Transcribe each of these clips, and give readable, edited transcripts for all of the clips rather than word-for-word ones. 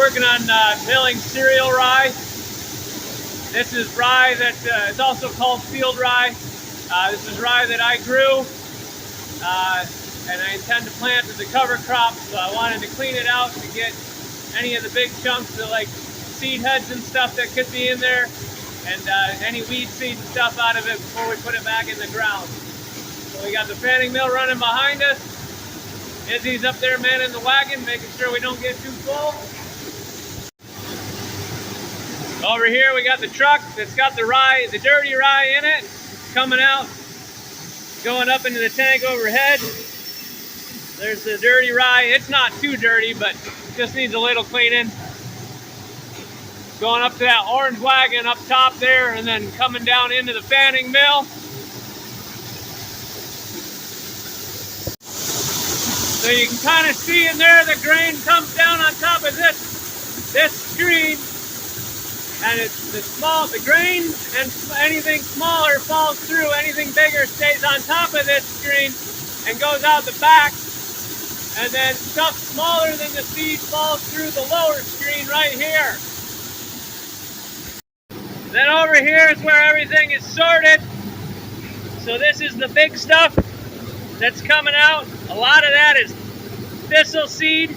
working on milling cereal rye. This is rye that it's also called field rye. This is rye that I grew, and I intend to plant as a cover crop. So I wanted to clean it out to get any of the big chunks of like seed heads and stuff that could be in there, and any weed seed and stuff out of it before we put it back in the ground. So we got the fanning mill running behind us. Izzy's up there manning the wagon, making sure we don't get too full. Over here we got the truck that's got the rye, the dirty rye in it, coming out, going up into the tank overhead. There's the dirty rye. It's not too dirty, but just needs a little cleaning. Going up to that orange wagon up top there, and then coming down into the fanning mill. So you can kind of see in there the grain comes down on top of this screen, and it's the grain and anything smaller falls through, anything bigger stays on top of this screen and goes out the back, and then stuff smaller than the seed falls through the lower screen right here. Then over here is where everything is sorted. So this is the big stuff that's coming out. A lot of that is thistle seed.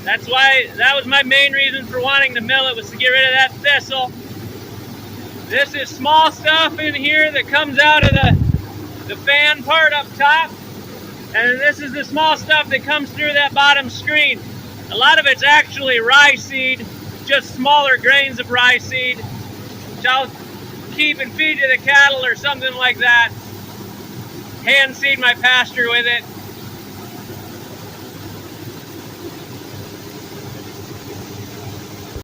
That was my main reason for wanting to mill it, was to get rid of that thistle. This is small stuff in here that comes out of the fan part up top. And this is the small stuff that comes through that bottom screen. A lot of it's actually rye seed, just smaller grains of rye seed, which I'll keep and feed to the cattle or something like that. Hand seed my pasture with it.